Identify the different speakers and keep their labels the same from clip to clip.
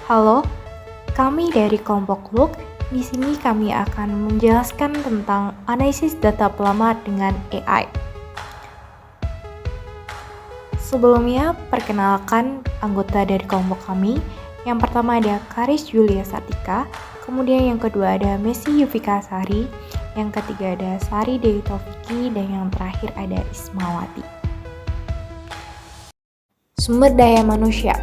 Speaker 1: Halo, kami dari kelompok Look. Di sini kami akan menjelaskan tentang analisis data pelamar dengan AI. Sebelumnya, perkenalkan anggota dari kelompok kami. Yang pertama ada Karis Julia Sartika, kemudian yang kedua ada Messi Yufika Sari, yang ketiga ada Sari Dewi Taufiki, dan yang terakhir ada Ismawati. Sumber daya manusia.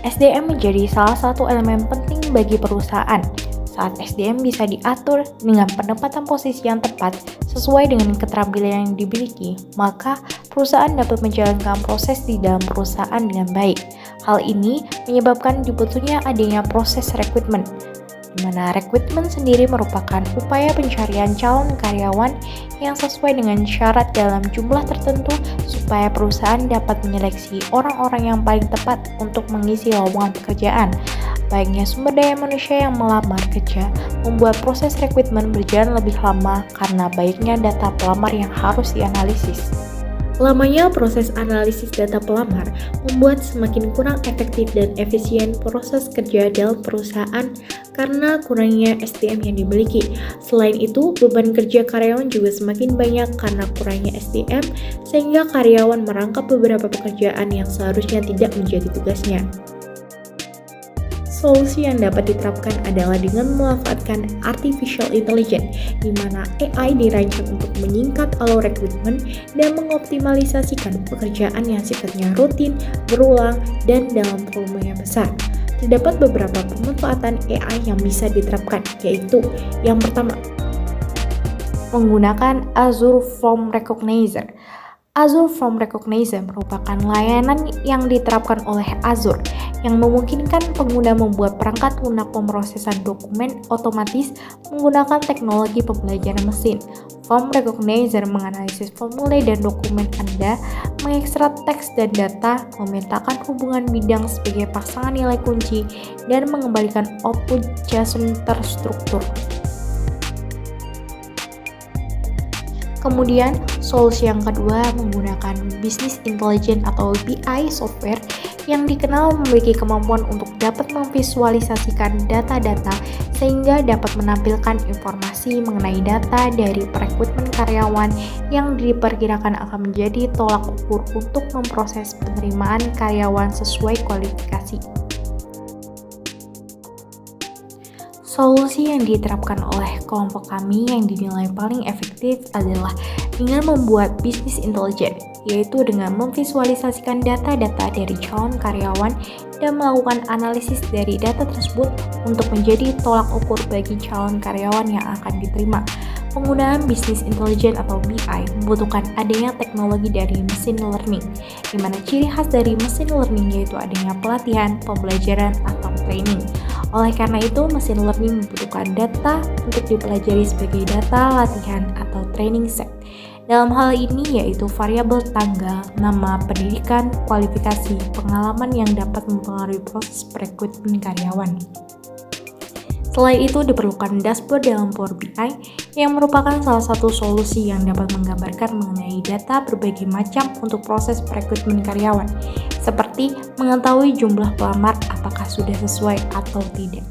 Speaker 1: SDM menjadi salah satu elemen penting bagi perusahaan. Saat SDM bisa diatur dengan penempatan posisi yang tepat sesuai dengan keterampilan yang dimiliki, maka perusahaan dapat menjalankan proses di dalam perusahaan dengan baik. Hal ini menyebabkan dibutuhnya adanya proses rekrutmen, di mana rekrutmen sendiri merupakan upaya pencarian calon karyawan yang sesuai dengan syarat dalam jumlah tertentu supaya perusahaan dapat menyeleksi orang-orang yang paling tepat untuk mengisi lowongan pekerjaan. Baiknya sumber daya manusia yang melamar kerja membuat proses rekrutmen berjalan lebih lama karena baiknya data pelamar yang harus dianalisis. Lamanya proses analisis data pelamar membuat semakin kurang efektif dan efisien proses kerja dalam perusahaan karena kurangnya SDM yang dimiliki. Selain itu, beban kerja karyawan juga semakin banyak karena kurangnya SDM, sehingga karyawan merangkap beberapa pekerjaan yang seharusnya tidak menjadi tugasnya. Solusi yang dapat diterapkan adalah dengan memanfaatkan artificial intelligence, di mana AI dirancang untuk menyingkat alur rekrutmen dan mengoptimalisasikan pekerjaan yang sifatnya rutin, berulang, dan dalam volume yang besar. Terdapat beberapa pemanfaatan AI yang bisa diterapkan, yaitu yang pertama, menggunakan Azure Form Recognizer. Azure Form Recognizer merupakan layanan yang diterapkan oleh Azure yang memungkinkan pengguna membuat perangkat lunak pemrosesan dokumen otomatis menggunakan teknologi pembelajaran mesin. Form Recognizer menganalisis formulir dan dokumen Anda, mengekstrak teks dan data, memetakan hubungan bidang sebagai pasangan nilai kunci, dan mengembalikan output JSON terstruktur. Kemudian, solusi yang kedua menggunakan Business Intelligence atau BI software yang dikenal memiliki kemampuan untuk dapat memvisualisasikan data-data sehingga dapat menampilkan informasi mengenai data dari perekrutmen karyawan yang diperkirakan akan menjadi tolak ukur untuk memproses penerimaan karyawan sesuai kualifikasi. Solusi yang diterapkan oleh kelompok kami yang dinilai paling efektif adalah dengan membuat business intelligence, yaitu dengan memvisualisasikan data-data dari calon karyawan dan melakukan analisis dari data tersebut untuk menjadi tolak ukur bagi calon karyawan yang akan diterima. Penggunaan business intelligence atau BI membutuhkan adanya teknologi dari machine learning, di mana ciri khas dari machine learning yaitu adanya pelatihan, pembelajaran, atau training. Oleh karena itu, machine learning membutuhkan data untuk dipelajari sebagai data latihan atau training set. Dalam hal ini yaitu variabel tanggal, nama, pendidikan, kualifikasi, pengalaman yang dapat mempengaruhi proses perekrutmen karyawan. Selain itu, diperlukan dashboard dalam Power BI yang merupakan salah satu solusi yang dapat menggambarkan mengenai data berbagai macam untuk proses perekrutmen karyawan, seperti mengetahui jumlah pelamar apakah sudah sesuai atau tidak.